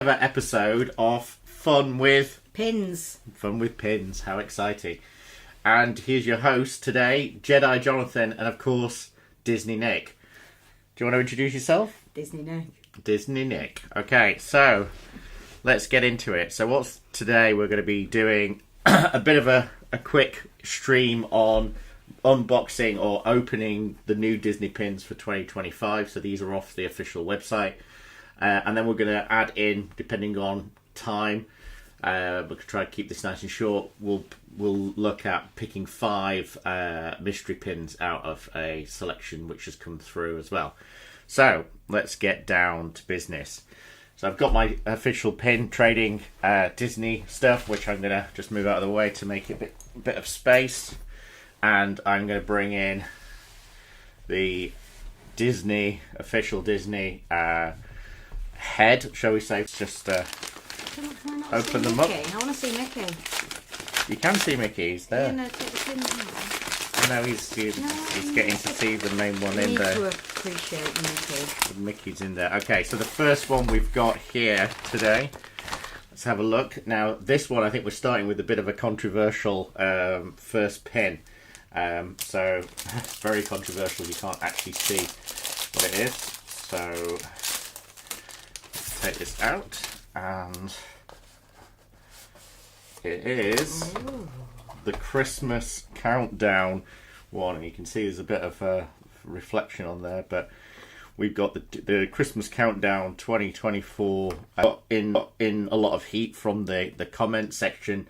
Another episode of Fun with Pins. Fun with Pins. How exciting. And here's your host today, Jedi Jonathan, and of course, Disney Nick. Do you want to introduce yourself? Disney Nick. Disney Nick. Okay, so let's get into it. So today we're going to be doing a bit of a quick stream on unboxing or opening the new Disney pins for 2025. So these are off the official website. And then we're going to add in, depending on time, we could try to keep this nice and short. We'll look at picking 5 mystery pins out of a selection which has come through as well. So let's get down to business. So I've got my official pin trading Disney stuff, which I'm going to just move out of the way to make it a bit of space. And I'm going to bring in the Disney, official Disney head, shall we say. Just open them up. I want to see Mickey. You can see Mickey, he's there. No, take the pin out. No, he's getting to see the main one in there. You need to appreciate Mickey. Mickey's in there. Okay, so the first one we've got here today. Let's have a look. Now, this one, I think we're starting with a bit of a controversial first pin. So, it's very controversial. You can't actually see what it is. So, let's take this out. And it is the Christmas Countdown one. And you can see there's a bit of a reflection on there. But we've got the Christmas Countdown 2024 in a lot of heat from the comment section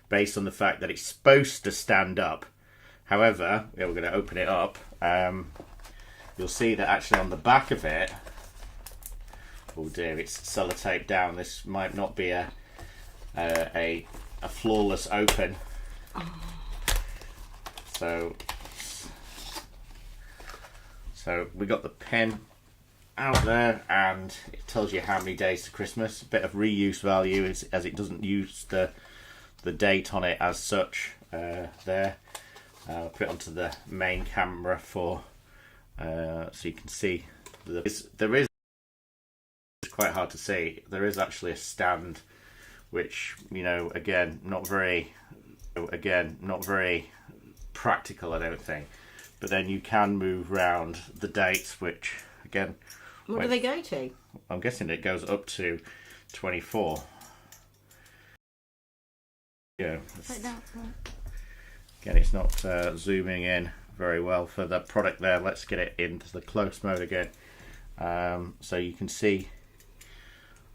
based on the fact that it's supposed to stand up. However, we're going to open it up. You'll see that actually on the back of it, oh dear, it's sellotaped down. This might not be a flawless open. So we got the pin out there, and it tells you how many days to Christmas. A bit of reuse value as it doesn't use the date on it as such. There. I'll put it onto the main camera so you can see. There is, it's quite hard to see, there is actually a stand which, you know, again, not very practical, I don't think. But then you can move around the dates, which, again... What do they go to? I'm guessing it goes up to 24. Yeah. Like that. Again, it's not zooming in very well for the product there. Let's get it into the close mode again. So you can see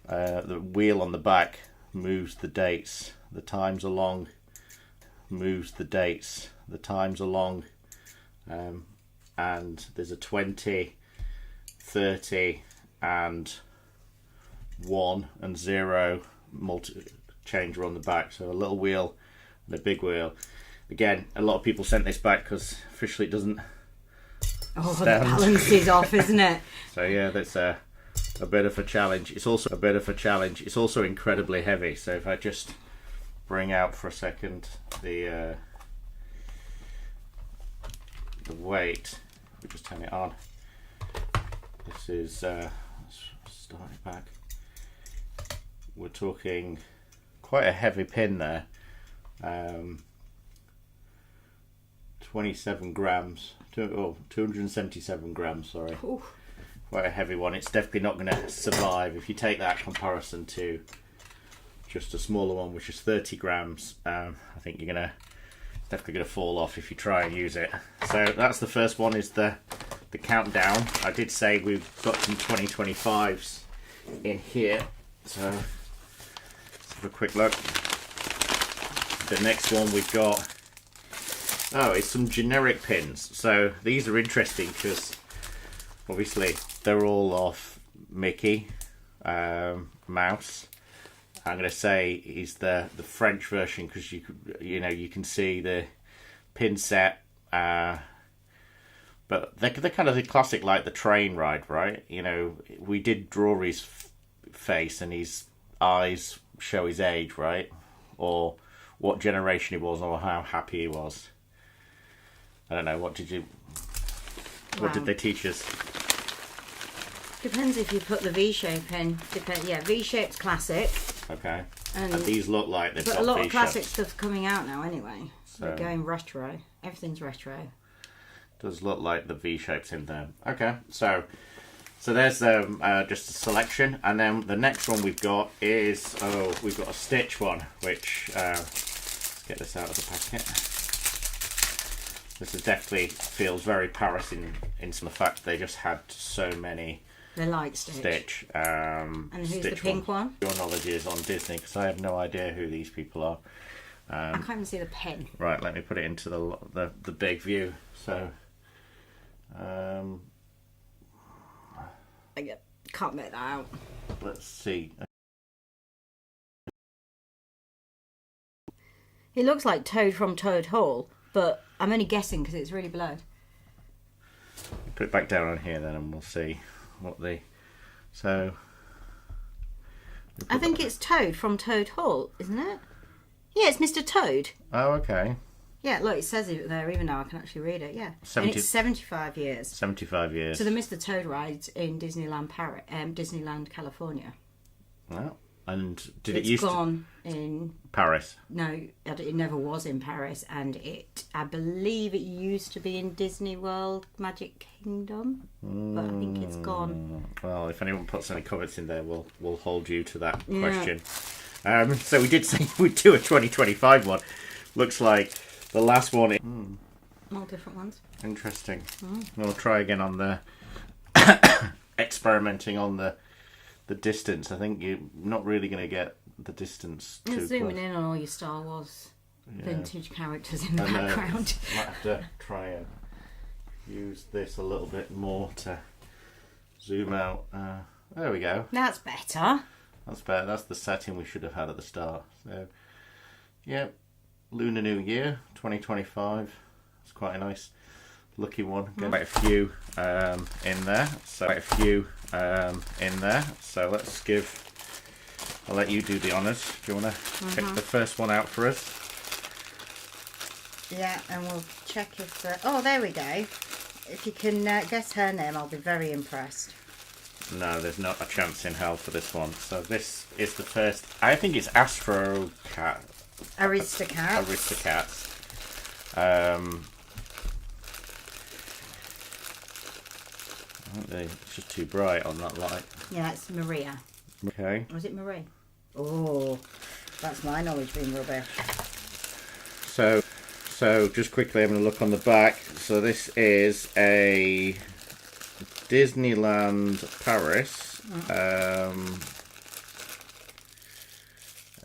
the wheel on the back moves the dates, the times along, moves the dates, the times along, and there's a 20, 30 and 1 and 0 changer on the back. So a little wheel and a big wheel. Again, a lot of people sent this back because officially it doesn't stand. The balance is off, isn't it? So yeah, that's a bit of a challenge. It's also incredibly heavy. So if I just bring out for a second the weight, we just turn it on. This is let's start it back. We're talking quite a heavy pin there. 27 grams, 277 grams, sorry. Ooh. Quite a heavy one. It's definitely not going to survive. If you take that comparison to just a smaller one, which is 30 grams, I think it's definitely going to fall off if you try and use it. So that's the first one, is the countdown. I did say we've got some 2025s in here, so let's have a quick look. The next one we've got, it's some generic pins. So these are interesting because obviously they're all off Mickey Mouse. I'm going to say is the French version because you can see the pin set, but they're kind of the classic, like the train ride, right? You know, we did draw his face and his eyes show his age, right? Or what generation he was, or how happy he was. I don't know. What did they teach us? Depends if you put the V shape in. Yeah, V shape's classic. Okay. And these look like they've but got a lot V of classic shapes. stuff's coming out now anyway. So They're going retro. Everything's retro. Does look like the V shapes in there. Okay, so there's just a selection, and then the next one we've got is we've got a Stitch one, which let's get this out of the packet. This is definitely feels very Paris in some of the fact they just had so many. They like Stitch. And who's Stitch the pink one? Your knowledge is on Disney, because I have no idea who these people are. I can't even see the pen. Right, let me put it into the big view. So, I can't make that out. let's see. It looks like Toad from Toad Hall, but I'm only guessing because it's really blurred. Put it back down on here then, and we'll see what the. So. I think it's Toad from Toad Hall, isn't it? Yeah, it's Mr. Toad. Oh, okay. Yeah, look, it says it there, even now I can actually read it, yeah. 70 And it's 75 years. 75 years. So the Mr. Toad rides in Disneyland, Disneyland, California. Well, and did It's it used gone in... Paris? No, it never was in Paris, and I believe it used to be in Disney World, Magic Kingdom, but I think it's gone. Well, if anyone puts any comments in there, we'll hold you to that question. So we did say we'd do a 2025 one. Looks like the last one. All different ones. Interesting. We'll try again on the experimenting on the distance. I think you're not really going to get the distance too It's zooming close. in on all your Star Wars vintage characters in I the know. background. Might have to try and use this a little bit more to zoom out. There we go. That's better. That's better. That's the setting we should have had at the start. So, yeah, Lunar New Year 2025. It's quite a nice looking one. Get quite a few in there. So quite a few in there. So let's give. I'll let you do the honours. Do you want to pick the first one out for us? Yeah, and we'll check if... oh, there we go. If you can guess her name, I'll be very impressed. No, there's not a chance in hell for this one. So this is the first. I think it's Astro Cat. Aristocat. Aristocats. I think it's just too bright on that light. Yeah, it's Maria. Okay. Was it Marie? Oh, that's my knowledge being rubbish. So just quickly, I'm going to look on the back. So this is a Disneyland Paris,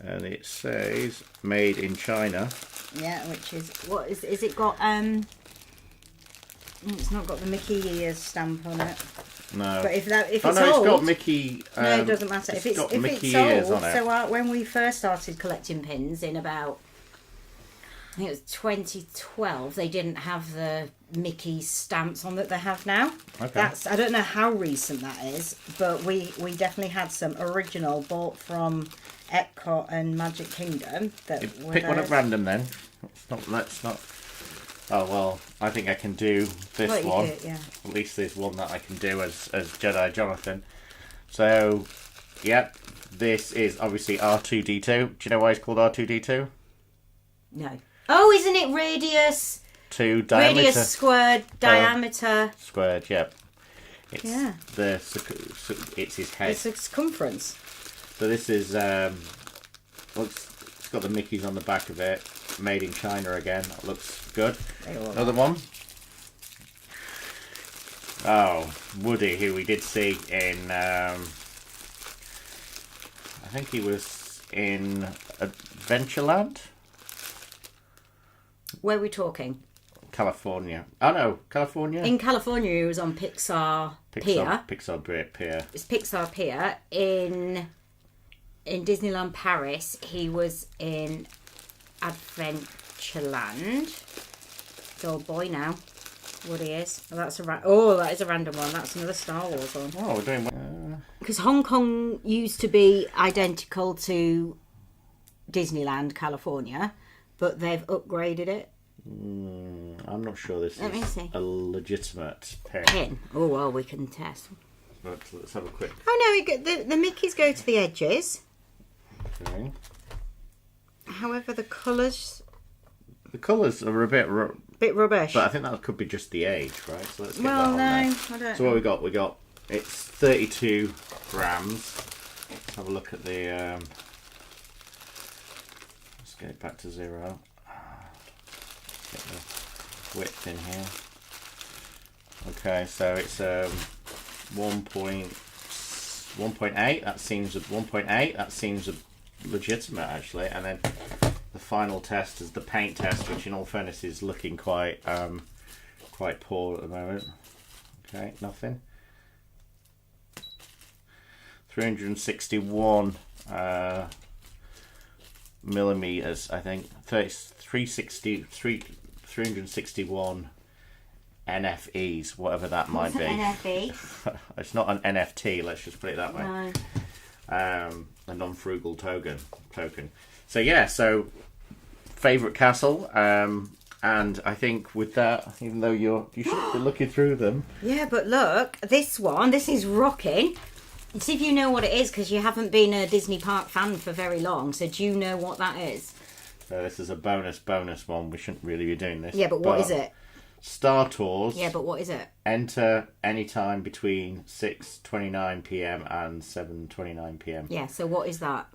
and it says made in China. Yeah, which is what is it got? It's not got the Mickey ears stamp on it. No. But if it's no, old, it's got Mickey. no, it doesn't matter. If it's got if Mickey it's ears old, on it. so when we first started collecting pins in about, I think it was 2012, they didn't have the Mickey stamps on that they have now. Okay. I don't know how recent that is, but we definitely had some original bought from Epcot and Magic Kingdom. Pick one at random then. Let's not. Oh well, I think I can do this one. Yeah. At least there's one that I can do as Jedi Jonathan. So, yep, this is obviously R2D2. Do you know why it's called R2D2? No. Oh, isn't it radius? Diameter. Radius squared, diameter. Squared, yep. It's Yeah. it's his head. It's a circumference. So this is it's got the Mickeys on the back of it. Made in China again. That looks good. Another one. Oh, Woody, who we did see in I think he was in Adventureland, Where are we talking? California. Oh no, California. In California, he was on Pixar Pier. Pixar Pier. It's Pixar Pier. In Disneyland Paris, he was in Adventureland. It's old boy now. Woody is. Oh, that is a random one. That's another Star Wars one. Oh, we're doing. Because Hong Kong used to be identical to Disneyland, California, but they've upgraded it. I'm not sure this Let me is see. a legitimate pin. Pin. Oh, well, we can test. Let's have a quick. Oh no, the Mickeys go to the edges. Okay. However, the colours. The colours are a bit rubbish. but I think that could be just the age, right? So let's get that Well, on no, there. I don't. So what we got? We got it's 32 grams. Let's have a look at the. Let's get it back to 0. Get the width in here. Okay, so it's 1.8. That seems 1.8. That seems legitimate actually. And then the final test is the paint test, which in all fairness is looking quite poor at the moment. Okay, nothing. 361 millimeters, I think. 361 NFEs, whatever that might be. NFE? It's not an NFT. Let's just put it that way. No. A non-frugal token. So yeah, so favorite castle, and I think with that, even though you should be looking through them. Yeah, but look, this is rocking. See if you know what it is, because you haven't been a Disney Park fan for very long. So do you know what that is? So this is a bonus one. We shouldn't really be doing this. Yeah, but what is it? Star Tours. Yeah, but what is it? Enter anytime between 6:29 p.m. and 7:29 p.m. Yeah, so what is that?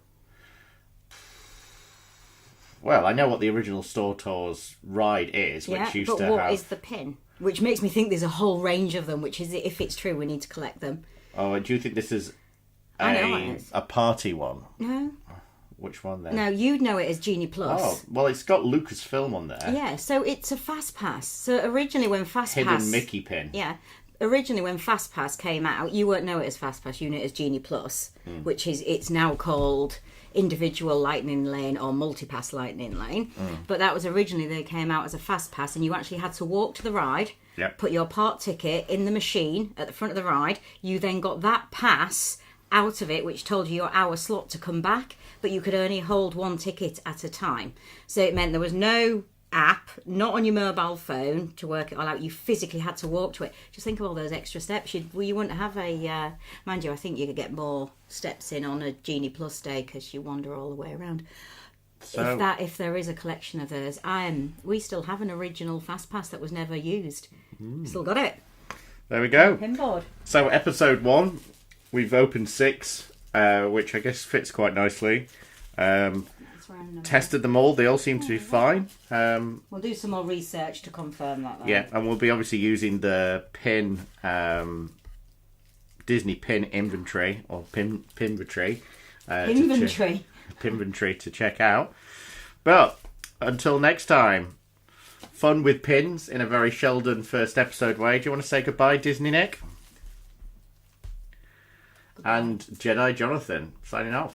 Well, I know what the original Star Tours ride is, Yeah, which used but to what have. is the pin? Which makes me think there's a whole range of them, which is, if it's true, we need to collect them. Oh, do you think this is I know what it is. a party one? No. Which one then? No, you'd know it as Genie Plus. Oh, well, it's got Lucasfilm on there. Yeah, so it's a Fast Pass. So originally when Fast Hidden Pass... Mickey pin. Yeah. Originally when Fast Pass came out, you won't know it as Fast Pass, you know it as Genie Plus, which is, it's now called Individual Lightning Lane or Multipass Lightning Lane. But that was originally, they came out as a Fast Pass, and you actually had to walk to the ride, put your park ticket in the machine at the front of the ride. You then got that pass out of it, which told you your hour slot to come back, but you could only hold one ticket at a time. So it meant there was no app, not on your mobile phone to work it all out. You physically had to walk to it. Just think of all those extra steps. You wouldn't have a... mind you, I think you could get more steps in on a Genie Plus day because you wander all the way around. So, if there is a collection of those, we still have an original Fast Pass that was never used. Still got it. There we go. Pinboard. So episode 1, we've opened 6, which I guess fits quite nicely. Tested them all. They all seem to be fine. We'll do some more research to confirm that, though. Yeah, and we'll be obviously using the pin Disney pin inventory or pinventory. Pinventory to check out. But until next time, fun with pins in a very Sheldon first episode way. Do you want to say goodbye, Disney Nick? Goodbye. And Jedi Jonathan signing off.